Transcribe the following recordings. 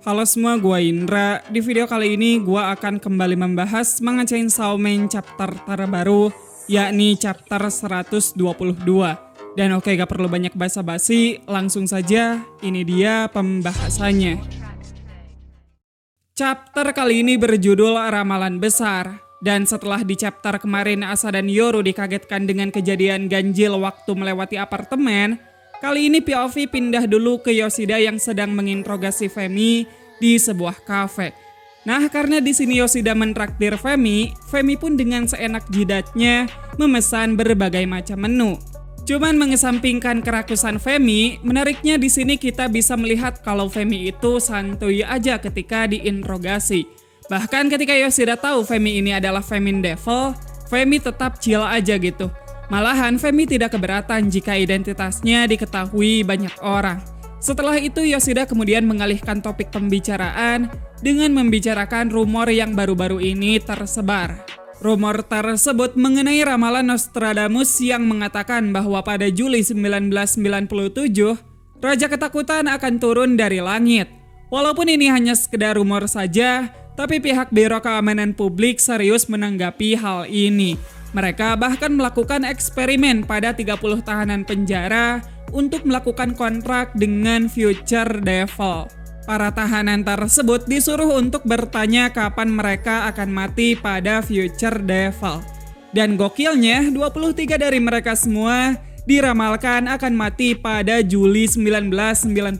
Halo semua, gua Indra. Di video kali ini gua akan kembali membahas Manga Chainsaw Man chapter terbaru, yakni chapter 122. Dan oke, gak perlu banyak basa-basi, langsung saja ini dia pembahasannya. Chapter kali ini berjudul Ramalan Besar. Dan setelah di chapter kemarin Asa dan Yoru dikagetkan dengan kejadian ganjil waktu melewati apartemen, kali ini POV pindah dulu ke Yoshida yang sedang menginterogasi Femi di sebuah kafe. Nah, karena di sini Yoshida mentraktir Femi pun dengan seenak jidatnya memesan berbagai macam menu. Cuman mengesampingkan kerakusan Femi, menariknya di sini kita bisa melihat kalau Femi itu santuy aja ketika diinterogasi. Bahkan ketika Yoshida tahu Femi ini adalah Femin Devil, Femi tetap chill aja gitu. Malahan Femi tidak keberatan jika identitasnya diketahui banyak orang. Setelah itu Yoshida kemudian mengalihkan topik pembicaraan dengan membicarakan rumor yang baru-baru ini tersebar. Rumor tersebut mengenai ramalan Nostradamus yang mengatakan bahwa pada Juli 1997, Raja Ketakutan akan turun dari langit. Walaupun ini hanya sekedar rumor saja, tapi pihak Biro Keamanan Publik serius menanggapi hal ini. Mereka bahkan melakukan eksperimen pada 30 tahanan penjara untuk melakukan kontrak dengan Future Devil. Para tahanan tersebut disuruh untuk bertanya kapan mereka akan mati pada Future Devil. Dan gokilnya, 23 dari mereka semua diramalkan akan mati pada Juli 1999.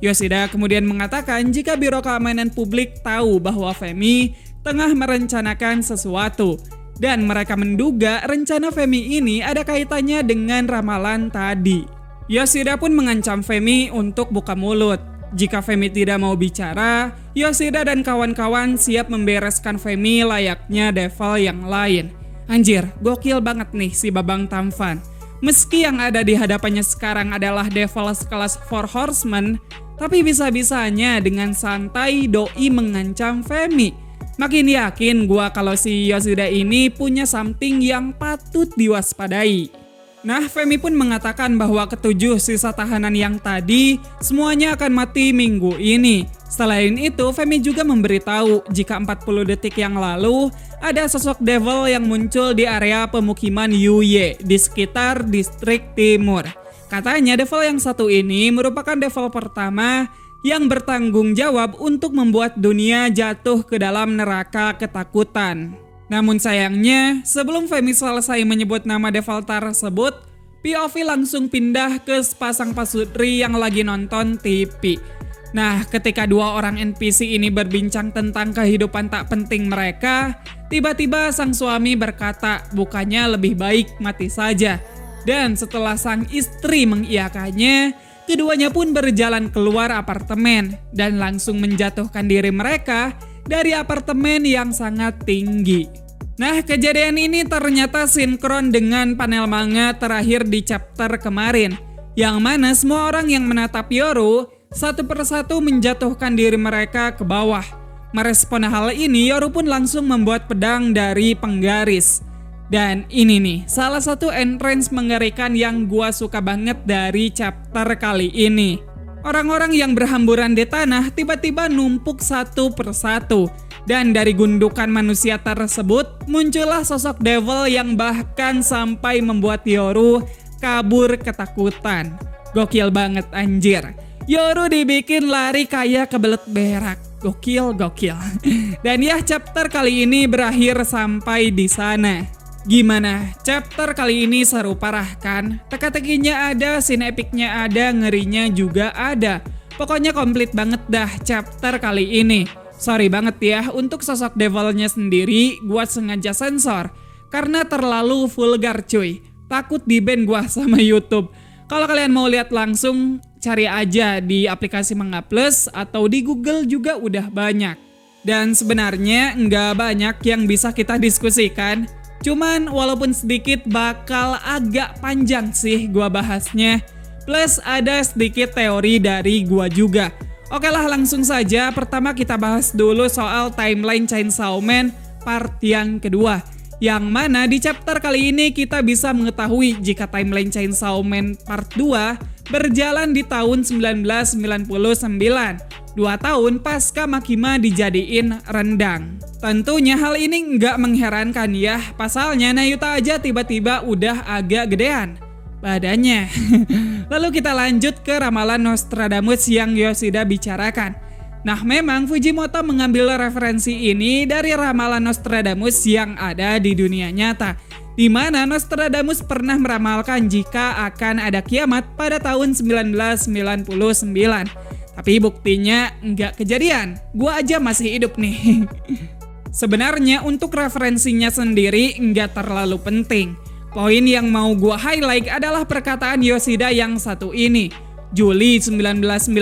Yoshida kemudian mengatakan jika Biro Keamanan Publik tahu bahwa Femi tengah merencanakan sesuatu. Dan mereka menduga rencana Femi ini ada kaitannya dengan ramalan tadi. Yoshida pun mengancam Femi untuk buka mulut. Jika Femi tidak mau bicara, Yoshida dan kawan-kawan siap membereskan Femi layaknya devil yang lain. Anjir, gokil banget nih si Babang Tampan. Meski yang ada di hadapannya sekarang adalah devil sekelas Four Horsemen, tapi bisa-bisanya dengan santai doi mengancam Femi. Makin yakin gua kalau si Yoshida ini punya something yang patut diwaspadai. Nah, Femi pun mengatakan bahwa ketujuh sisa tahanan yang tadi semuanya akan mati minggu ini. Selain itu, Femi juga memberitahu jika 40 detik yang lalu ada sosok devil yang muncul di area pemukiman Yuye di sekitar distrik timur. Katanya devil yang satu ini merupakan devil pertama yang bertanggung jawab untuk membuat dunia jatuh ke dalam neraka ketakutan. Namun sayangnya, sebelum Femi selesai menyebut nama devil tersebut, POV langsung pindah ke sepasang pasutri yang lagi nonton TV. Nah, ketika dua orang NPC ini berbincang tentang kehidupan tak penting mereka, tiba-tiba sang suami berkata bukannya lebih baik mati saja. Dan setelah sang istri mengiyakannya, keduanya pun berjalan keluar apartemen dan langsung menjatuhkan diri mereka dari apartemen yang sangat tinggi. Nah, kejadian ini ternyata sinkron dengan panel manga terakhir di chapter kemarin, yang mana semua orang yang menatap Yoru satu persatu menjatuhkan diri mereka ke bawah. Merespon hal ini, Yoru pun langsung membuat pedang dari penggaris. Dan ini nih, salah satu entrance mengerikan yang gua suka banget dari chapter kali ini. Orang-orang yang berhamburan di tanah tiba-tiba numpuk satu persatu. Dan dari gundukan manusia tersebut, muncullah sosok devil yang bahkan sampai membuat Yoru kabur ketakutan. Gokil banget anjir. Yoru dibikin lari kayak kebelet berak. Gokil. Dan ya, chapter kali ini berakhir sampai di sana. Gimana? Chapter kali ini seru parah kan? Teka-tekinya ada, scene epicnya ada, ngerinya juga ada. Pokoknya komplit banget dah chapter kali ini. Sorry banget ya, untuk sosok devilnya sendiri gua sengaja sensor. Karena terlalu vulgar cuy. Takut di-ban gua sama YouTube. Kalau kalian mau lihat langsung, cari aja di aplikasi Manga Plus atau di Google juga udah banyak. Dan sebenarnya nggak banyak yang bisa kita diskusikan. Cuman walaupun sedikit bakal agak panjang sih gua bahasnya. Plus ada sedikit teori dari gua juga. Oke lah, langsung saja. Pertama kita bahas dulu soal timeline Chainsaw Man part yang kedua. Yang mana di chapter kali ini kita bisa mengetahui jika timeline Chainsaw Man part 2 berjalan di tahun 1999. 2 tahun pasca Makima dijadiin rendang. Tentunya hal ini nggak mengherankan ya, pasalnya Nayuta aja tiba-tiba udah agak gedean badannya. Lalu kita lanjut ke ramalan Nostradamus yang Yoshida bicarakan. Nah, memang Fujimoto mengambil referensi ini dari ramalan Nostradamus yang ada di dunia nyata, di mana Nostradamus pernah meramalkan jika akan ada kiamat pada tahun 1999. Tapi buktinya nggak kejadian, gua aja masih hidup nih. Sebenarnya untuk referensinya sendiri nggak terlalu penting. Poin yang mau gua highlight adalah perkataan Yoshida yang satu ini. Juli 1997,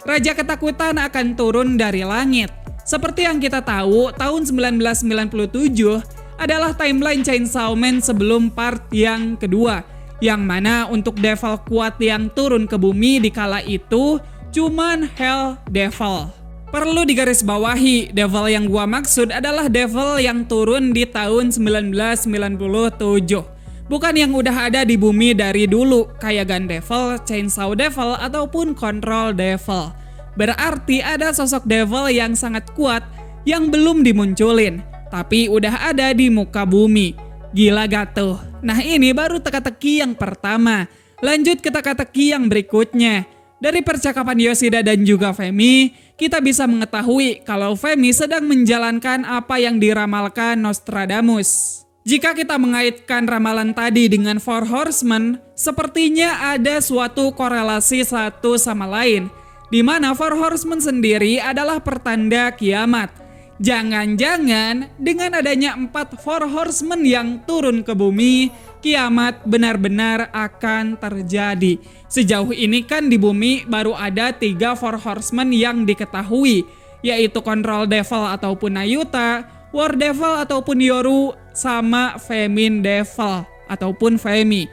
Raja Ketakutan akan turun dari langit. Seperti yang kita tahu, tahun 1997 adalah timeline Chainsaw Man sebelum part yang kedua, yang mana untuk devil kuat yang turun ke bumi di kala itu cuman Hell Devil. Perlu digarisbawahi, devil yang gua maksud adalah devil yang turun di tahun 1997. Bukan yang udah ada di bumi dari dulu, kayak Gun Devil, Chainsaw Devil, ataupun Control Devil. Berarti ada sosok devil yang sangat kuat yang belum dimunculin, tapi udah ada di muka bumi. Gila gak tuh? Nah, ini baru teka-teki yang pertama. Lanjut ke teka-teki yang berikutnya. Dari percakapan Yoshida dan juga Femi, kita bisa mengetahui kalau Femi sedang menjalankan apa yang diramalkan Nostradamus. Jika kita mengaitkan ramalan tadi dengan Four Horsemen, sepertinya ada suatu korelasi satu sama lain, di mana Four Horsemen sendiri adalah pertanda kiamat. Jangan-jangan dengan adanya 4 Four Horsemen yang turun ke bumi, kiamat benar-benar akan terjadi. Sejauh ini kan di bumi baru ada 3 Four Horsemen yang diketahui, yaitu Control Devil ataupun Nayuta, War Devil ataupun Yoru, sama Femin Devil ataupun Femi.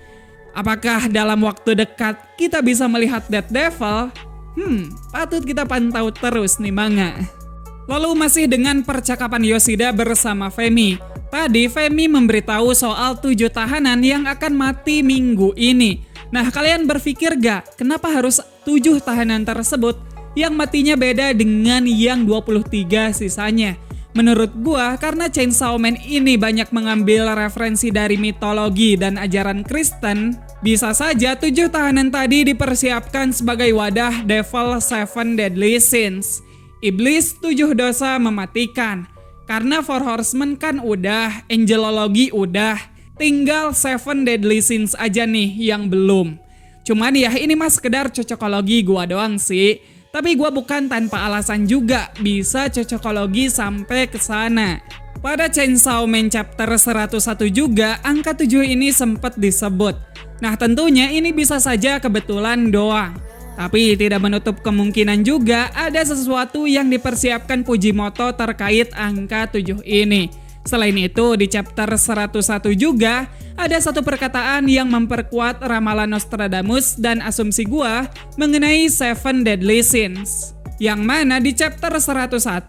Apakah dalam waktu dekat kita bisa melihat Dead Devil? Patut kita pantau terus nih manga. Lalu masih dengan percakapan Yoshida bersama Femi. Tadi Femi memberitahu soal 7 tahanan yang akan mati minggu ini. Nah, kalian berpikir gak kenapa harus 7 tahanan tersebut yang matinya beda dengan yang 23 sisanya? Menurut gua, karena Chainsaw Man ini banyak mengambil referensi dari mitologi dan ajaran Kristen, bisa saja 7 tahanan tadi dipersiapkan sebagai wadah Devil 7 Deadly Sins. Iblis 7 dosa mematikan. Karena Four Horsemen kan udah, Angelology udah, tinggal 7 Deadly Sins aja nih yang belum. Cuman ya ini mah sekedar cocokologi gua doang sih. Tapi gua bukan tanpa alasan juga bisa cocokologi sampai ke sana. Pada Chainsaw Man chapter 101 juga angka 7 ini sempat disebut. Nah, tentunya ini bisa saja kebetulan doang. Tapi tidak menutup kemungkinan juga ada sesuatu yang dipersiapkan Fujimoto terkait angka 7 ini. Selain itu, di chapter 101 juga ada satu perkataan yang memperkuat ramalan Nostradamus dan asumsi gua mengenai 7 Deadly Sins. Yang mana di chapter 101,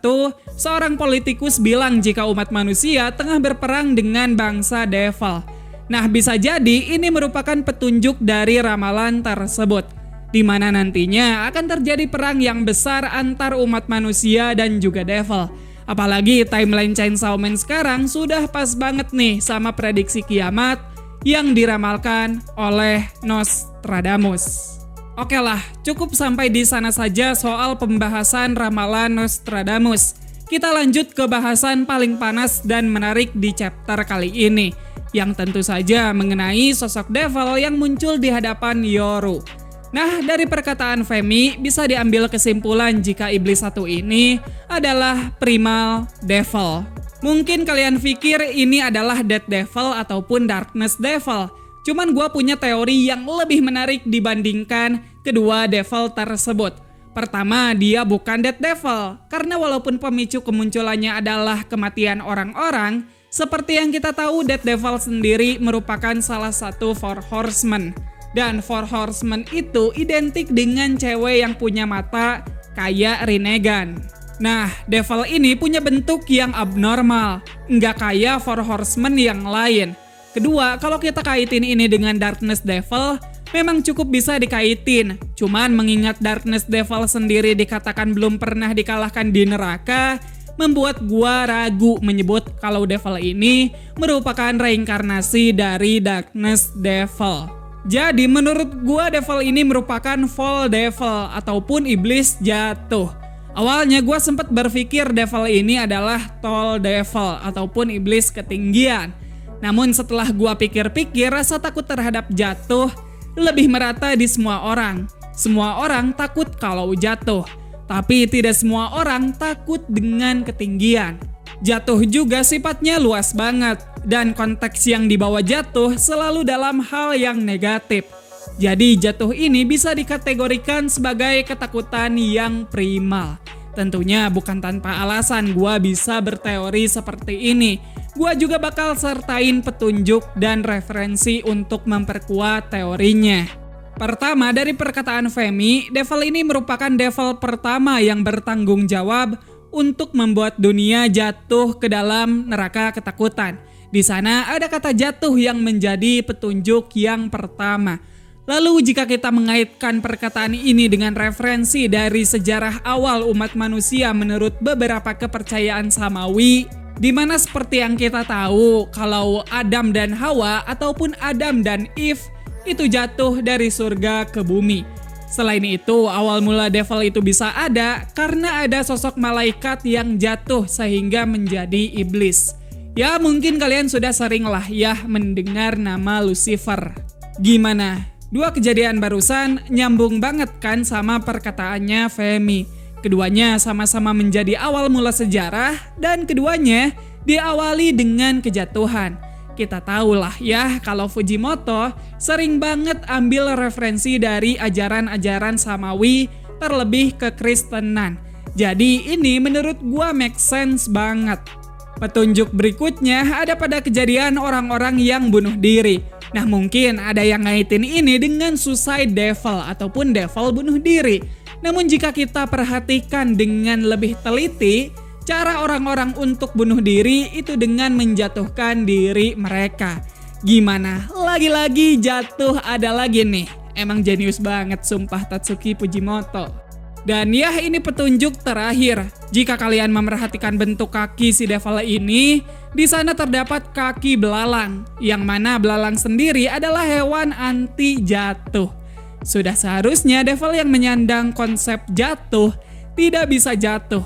seorang politikus bilang jika umat manusia tengah berperang dengan bangsa Devil. Nah, bisa jadi ini merupakan petunjuk dari ramalan tersebut, di mana nantinya akan terjadi perang yang besar antar umat manusia dan juga Devil. Apalagi timeline Chainsaw Man sekarang sudah pas banget nih sama prediksi kiamat yang diramalkan oleh Nostradamus. Oke lah, cukup sampai di sana saja soal pembahasan ramalan Nostradamus. Kita lanjut ke bahasan paling panas dan menarik di chapter kali ini, yang tentu saja mengenai sosok Devil yang muncul di hadapan Yoru. Nah, dari perkataan Femi bisa diambil kesimpulan jika iblis satu ini adalah Primal Devil. Mungkin kalian pikir ini adalah Dead Devil ataupun Darkness Devil. Cuman gua punya teori yang lebih menarik dibandingkan kedua devil tersebut. Pertama, dia bukan Dead Devil, karena walaupun pemicu kemunculannya adalah kematian orang-orang, seperti yang kita tahu Dead Devil sendiri merupakan salah satu Four Horsemen. Dan Four Horsemen itu identik dengan cewek yang punya mata kayak Rinnegan. Nah, Devil ini punya bentuk yang abnormal, nggak kayak Four Horsemen yang lain. Kedua, kalau kita kaitin ini dengan Darkness Devil, memang cukup bisa dikaitin. Cuman mengingat Darkness Devil sendiri dikatakan belum pernah dikalahkan di neraka, membuat gua ragu menyebut kalau Devil ini merupakan reinkarnasi dari Darkness Devil. Jadi menurut gua Devil ini merupakan Fall Devil ataupun iblis jatuh. Awalnya gua sempat berpikir Devil ini adalah Tall Devil ataupun iblis ketinggian. Namun setelah gua pikir-pikir, rasa takut terhadap jatuh lebih merata di semua orang. Semua orang takut kalau jatuh, tapi tidak semua orang takut dengan ketinggian. Jatuh juga sifatnya luas banget, dan konteks yang dibawa jatuh selalu dalam hal yang negatif. Jadi jatuh ini bisa dikategorikan sebagai ketakutan yang primal. Tentunya bukan tanpa alasan gua bisa berteori seperti ini. Gua juga bakal sertain petunjuk dan referensi untuk memperkuat teorinya. Pertama, dari perkataan Femi, Devil ini merupakan devil pertama yang bertanggung jawab untuk membuat dunia jatuh ke dalam neraka ketakutan. Di sana ada kata jatuh yang menjadi petunjuk yang pertama. Lalu jika kita mengaitkan perkataan ini dengan referensi dari sejarah awal umat manusia menurut beberapa kepercayaan samawi, di mana seperti yang kita tahu kalau Adam dan Hawa ataupun Adam dan Eve itu jatuh dari surga ke bumi. Selain itu, awal mula devil itu bisa ada karena ada sosok malaikat yang jatuh sehingga menjadi iblis. Ya mungkin kalian sudah sering lah ya mendengar nama Lucifer. Gimana? Dua kejadian barusan nyambung banget kan sama perkataannya Femi. Keduanya sama-sama menjadi awal mula sejarah dan keduanya diawali dengan kejatuhan. Kita tahulah ya kalau Fujimoto sering banget ambil referensi dari ajaran-ajaran samawi terlebih kekristenan. Jadi ini menurut gua make sense banget. Petunjuk berikutnya ada pada kejadian orang-orang yang bunuh diri. Nah mungkin ada yang ngaitin ini dengan suicide devil ataupun devil bunuh diri. Namun jika kita perhatikan dengan lebih teliti, cara orang-orang untuk bunuh diri itu dengan menjatuhkan diri mereka. Gimana? Lagi-lagi jatuh ada lagi nih. Emang jenius banget sumpah Tatsuki Fujimoto. Dan ya ini petunjuk terakhir. Jika kalian memerhatikan bentuk kaki si devil ini, di sana terdapat kaki belalang. Yang mana belalang sendiri adalah hewan anti jatuh. Sudah seharusnya devil yang menyandang konsep jatuh tidak bisa jatuh.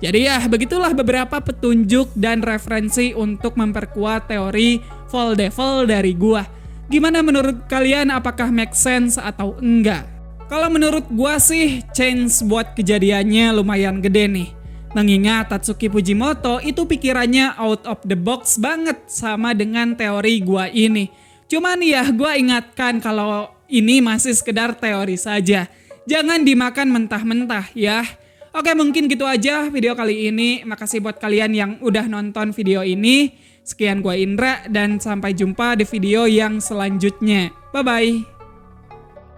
Jadi ya begitulah beberapa petunjuk dan referensi untuk memperkuat teori Fall Devil dari gua. Gimana menurut kalian, apakah make sense atau enggak? Kalau menurut gua sih change buat kejadiannya lumayan gede nih. Mengingat Tatsuki Fujimoto itu pikirannya out of the box banget sama dengan teori gua ini. Cuman ya gua ingatkan kalau ini masih sekedar teori saja. Jangan dimakan mentah-mentah ya. Oke mungkin gitu aja video kali ini. Makasih buat kalian yang udah nonton video ini. Sekian gua Indra dan sampai jumpa di video yang selanjutnya. Bye-bye.